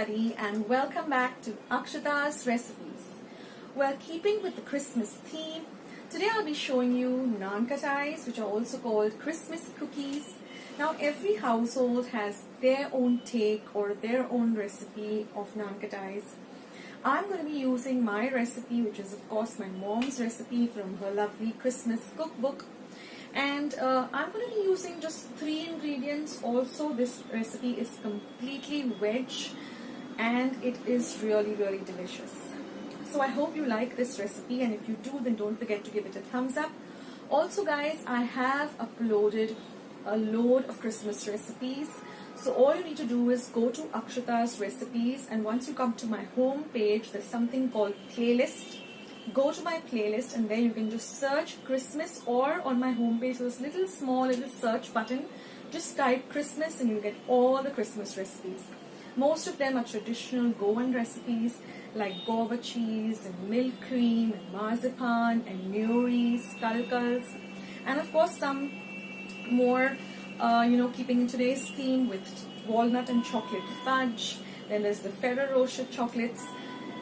everybody and welcome back to Akshata's recipes. Well, keeping with the Christmas theme, today I'll be showing you Nankhatais, which are also called Christmas cookies. Now every household has their own take or their own recipe of Nankhatais. I'm going to be using my recipe, which is of course my mom's recipe from her lovely Christmas cookbook. And I'm going to be using just 3 ingredients. Also, this recipe is completely veg and it is really delicious. So I hope you like this recipe, and if you do, then don't forget to give it a thumbs up. Also guys, I have uploaded a load of Christmas recipes. So all you need to do is go to Akshata's recipes, and once you come to my home page, there's something called playlist. Go to my playlist and there you can just search Christmas, or on my homepage there's a small search button. Just type Christmas and you get all the Christmas recipes. Most of them are traditional Goan recipes like guava cheese and milk cream and marzipan and Neuris, kulkuls, and of course some more keeping in today's theme with walnut and chocolate fudge. Then there's the Ferrero rocher chocolates.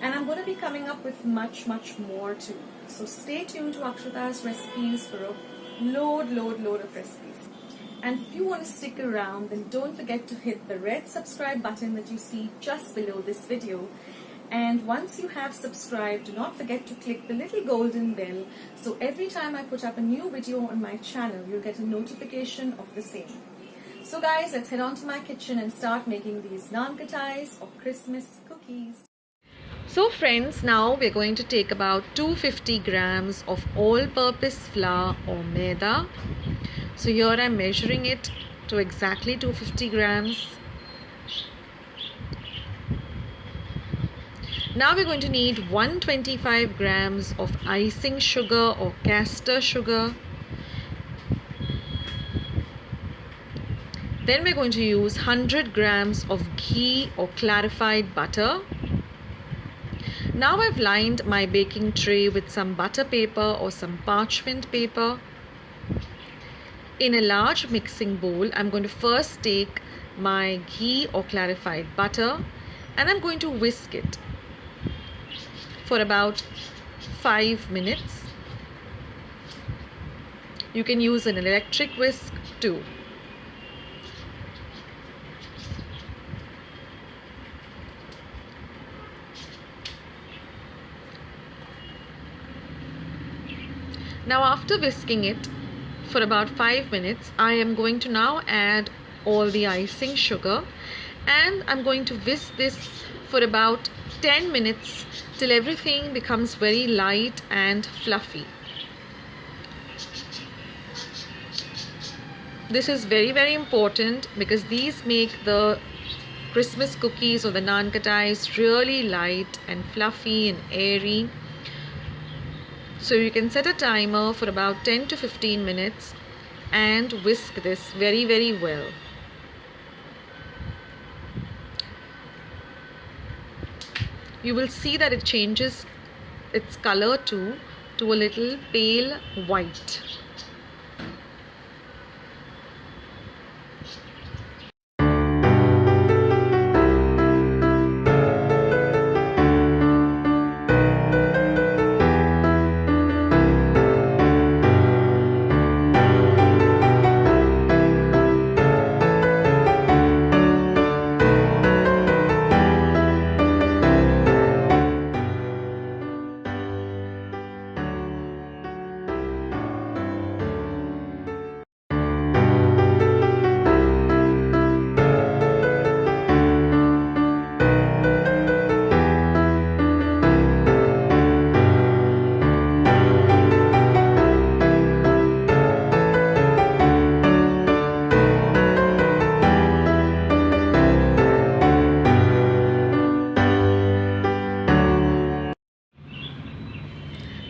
And I'm going to be coming up with much more too. So stay tuned to Akshata's recipes for a load of recipes. And if you want to stick around, then don't forget to hit the red subscribe button that you see just below this video. And once you have subscribed, do not forget to click the little golden bell, so every time I put up a new video on my channel, you'll get a notification of the same. So guys, let's head on to my kitchen and start making these Nankhatais or Christmas cookies. So friends, now we're going to take about 250 grams of all-purpose flour or maida. So here I'm measuring it to exactly 250 grams. Now we're going to need 125 grams of icing sugar or caster sugar. Then we're going to use 100 grams of ghee or clarified butter. Now I've lined my baking tray with some butter paper or some parchment paper. In a large mixing bowl, I'm going to first take my ghee or clarified butter and I'm going to whisk it for about 5 minutes. You can use an electric whisk too. Now after whisking it for about 5 minutes, I am going to now add all the icing sugar, and I'm going to whisk this for about 10 minutes till everything becomes very light and fluffy. This is very important because these make the Christmas cookies or the Nankhatais really light and fluffy and airy. So you can set a timer for about 10 to 15 minutes and whisk this very well. You will see that it changes its color to a little pale white.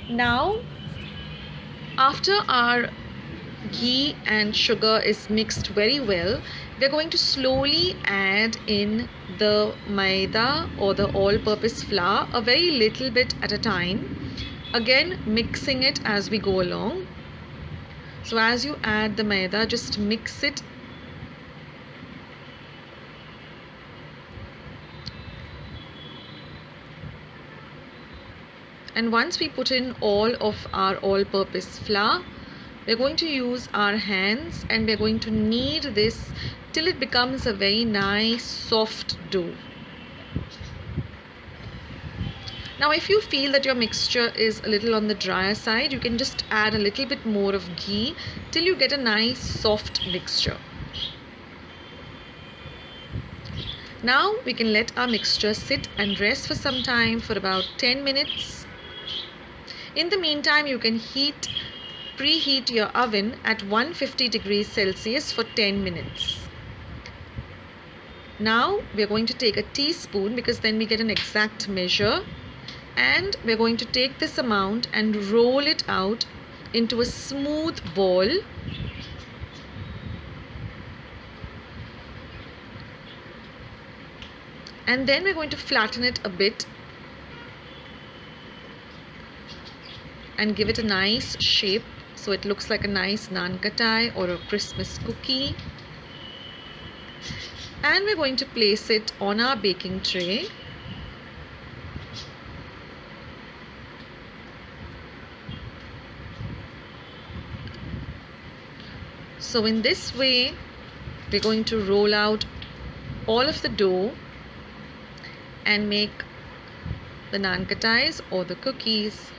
Now, after our ghee and sugar is mixed very well, we're going to slowly add in the maida or the all-purpose flour, a very little bit at a time. Again, mixing it as we go along. So as you add the maida, just mix it And once we put in all of our all-purpose flour, we're going to use our hands and we're going to knead this till it becomes a very nice soft dough. Now if you feel that your mixture is a little on the drier side, you can just add a little bit more of ghee till you get a nice soft mixture. Now we can let our mixture sit and rest for some time, for about 10 minutes. In the meantime, you can preheat your oven at 150 degrees Celsius for 10 minutes. Now we are going to take a teaspoon, because then we get an exact measure, and we are going to take this amount and roll it out into a smooth ball. And then we're going to flatten it a bit and give it a nice shape so it looks like a nice Nankhatai or a Christmas cookie. And we're going to place it on our baking tray. So in this way, we're going to roll out all of the dough and make the Nankhatais or the cookies.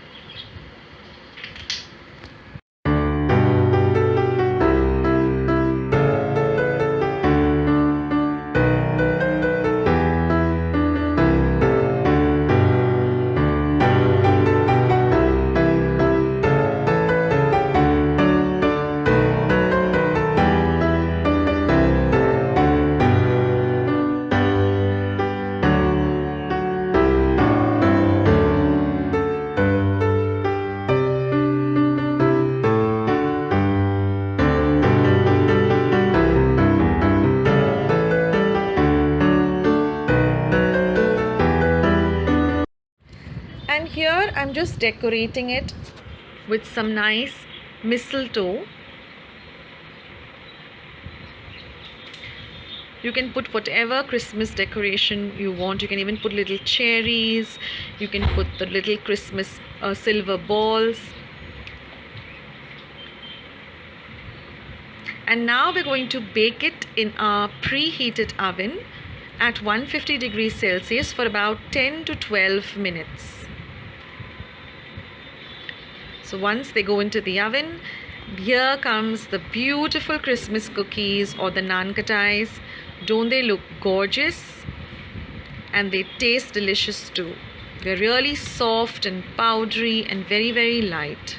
And here I'm just decorating it with some nice mistletoe. You can put whatever Christmas decoration you want. You can even put little cherries. You can put the little Christmas silver balls. And now we're going to bake it in our preheated oven at 150 degrees Celsius for about 10 to 12 minutes. So once they go into the oven, here comes the beautiful Christmas cookies or the Nankhatais. Don't they look gorgeous? And they taste delicious too. They're really soft and powdery and very, very light.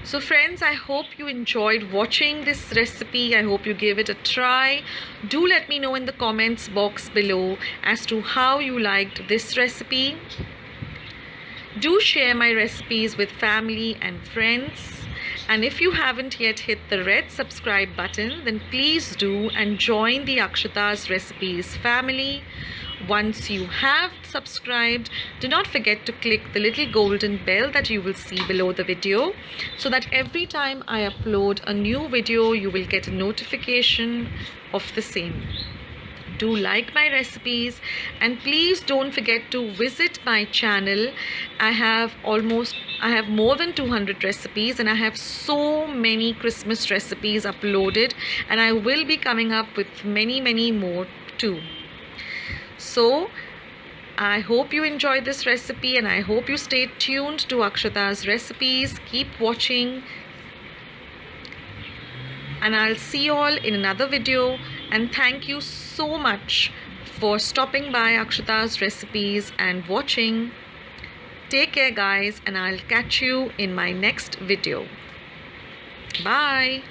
So friends, I hope you enjoyed watching this recipe. I hope you give it a try. Do let me know in the comments box below as to how you liked this recipe. Do share my recipes with family and friends. And if you haven't yet hit the red subscribe button, then please do and join the Akshata's Recipes family. Once you have subscribed, do not forget to click the little golden bell that you will see below the video, so that every time I upload a new video, you will get a notification of the same. Do like my recipes, and please don't forget to visit my channel. I have more than 200 recipes, and I have so many Christmas recipes uploaded, and I will be coming up with many more too. So I hope you enjoyed this recipe, and I hope you stay tuned to Akshata's Recipes. Keep watching, and I'll see you all in another video. And thank you so much for stopping by Akshata's Recipes and watching. Take care guys, and I'll catch you in my next video. Bye.